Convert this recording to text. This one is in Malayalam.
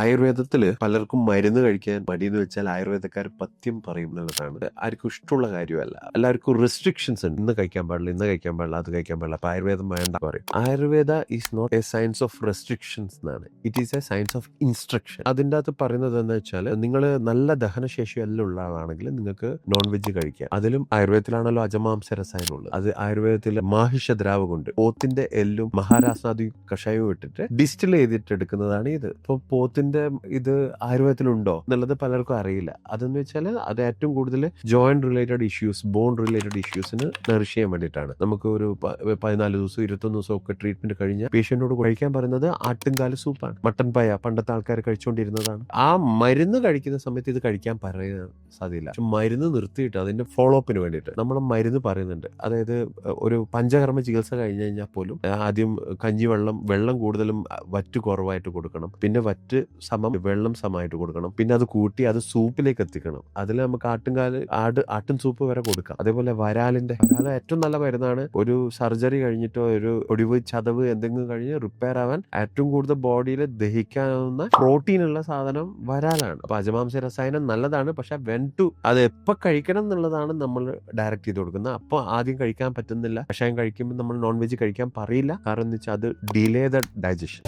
ആയുർവേദത്തില് പലർക്കും മരുന്ന് കഴിക്കാൻ മടിയെന്ന് വെച്ചാൽ ആയുർവേദക്കാർ പഥ്യം പറയും എന്നുള്ളതാണ്. ആർക്കും ഇഷ്ടമുള്ള കാര്യമല്ല. എല്ലാവർക്കും റെസ്ട്രിക്ഷൻസ് ഉണ്ട്. ഇന്ന് കഴിക്കാൻ പാടില്ല, ഇന്ന് കഴിക്കാൻ പാടില്ല, അത് കഴിക്കാൻ പാടില്ല, അപ്പൊ ആയുർവേദം വേണ്ട പറയും. Ayurveda is not a science of restrictions എന്നാണ്. It is a science of instruction. അതിൻ്റെ അകത്ത് പറയുന്നത് എന്താ വെച്ചാൽ, നിങ്ങൾ നല്ല ദഹനശേഷി എല്ലാം ഉള്ള ആളാണെങ്കിൽ നിങ്ങൾക്ക് നോൺ വെജ് കഴിക്കാം. അതിലും ആയുർവേദത്തിലാണല്ലോ അജമാംസ രസായനം ഉള്ളത്. അത് ആയുർവേദത്തിൽ മാഹിഷദ്രാവകമുണ്ട്. പോത്തിന്റെ എല്ലും മഹാരാസാദി കഷായവും ഇട്ടിട്ട് ഡിസ്റ്റിൽ ചെയ്തിട്ട് എടുക്കുന്നതാണ് ഇത്. ഇപ്പൊ പോത്തിന്റെ ഇത് ആയുർവേദത്തിലുണ്ടോ എന്നുള്ളത് പലർക്കും അറിയില്ല. അതെന്ന് വെച്ചാൽ അത് ഏറ്റവും കൂടുതൽ joint related issues, bone related ഇഷ്യൂസിന് നറിഷ് ചെയ്യാൻ വേണ്ടിയിട്ടാണ്. നമുക്ക് ഒരു 14 ദിവസം 21 ദിവസം ഒക്കെ ട്രീറ്റ്മെന്റ് കഴിഞ്ഞ പേഷ്യന്റിനോട് കഴിക്കാൻ പറയുന്നത് ആട്ടുംകാല് സൂപ്പാണ്. മട്ടൻ പായ പണ്ടത്തെ ആൾക്കാർ കഴിച്ചുകൊണ്ടിരുന്നതാണ്. ആ മരുന്ന് കഴിക്കുന്ന സമയത്ത് ഇത് കഴിക്കാൻ പറയാൻ സാധ്യല്ല. പക്ഷെ മരുന്ന് നിർത്തിയിട്ട് അതിന്റെ ഫോളോ അപ്പിന് വേണ്ടിയിട്ട് നമ്മൾ മരുന്ന് പറയുന്നുണ്ട്. അതായത് ഒരു പഞ്ചകർമ്മ ചികിത്സ കഴിഞ്ഞ് കഴിഞ്ഞാൽ പോലും ആദ്യം വെള്ളം കൂടുതലും വറ്റ് കുറവായിട്ട് കൊടുക്കണം. പിന്നെ വറ്റ് സമം വെള്ളം സമമായിട്ട് കൊടുക്കണം. പിന്നെ അത് കൂട്ടി അത് സൂപ്പിലേക്ക് എത്തിക്കണം. അതിൽ നമുക്ക് ആട്ടും സൂപ്പ് വരെ കൊടുക്കാം. അതേപോലെ വരാൽ ഏറ്റവും നല്ല മരുന്നാണ്. ഒരു സർജറി കഴിഞ്ഞിട്ടോ ഒരു ഒടിവ് ചതവ് എന്തെങ്കിലും കഴിഞ്ഞ് റിപ്പയർ ആവാൻ ഏറ്റവും കൂടുതൽ ബോഡിയിൽ ദഹിക്കാവുന്ന പ്രോട്ടീൻ ഉള്ള സാധനം വരാലാണ്. അപ്പൊ അജമാംസ രസായനം നല്ലതാണ്. പക്ഷെ അത് എപ്പോൾ കഴിക്കണം എന്നുള്ളതാണ് നമ്മൾ ഡയറക്റ്റ് ചെയ്ത് കൊടുക്കുന്നത്. അപ്പോൾ ആദ്യം കഴിക്കാൻ പറ്റുന്നില്ല, കഷായം കഴിക്കുമ്പോൾ നമ്മൾ നോൺ വെജ് കഴിക്കാൻ പറയില്ല. കാരണം എന്ന് വെച്ചാൽ അത് ഡിലേ ദ ഡൈജഷൻ.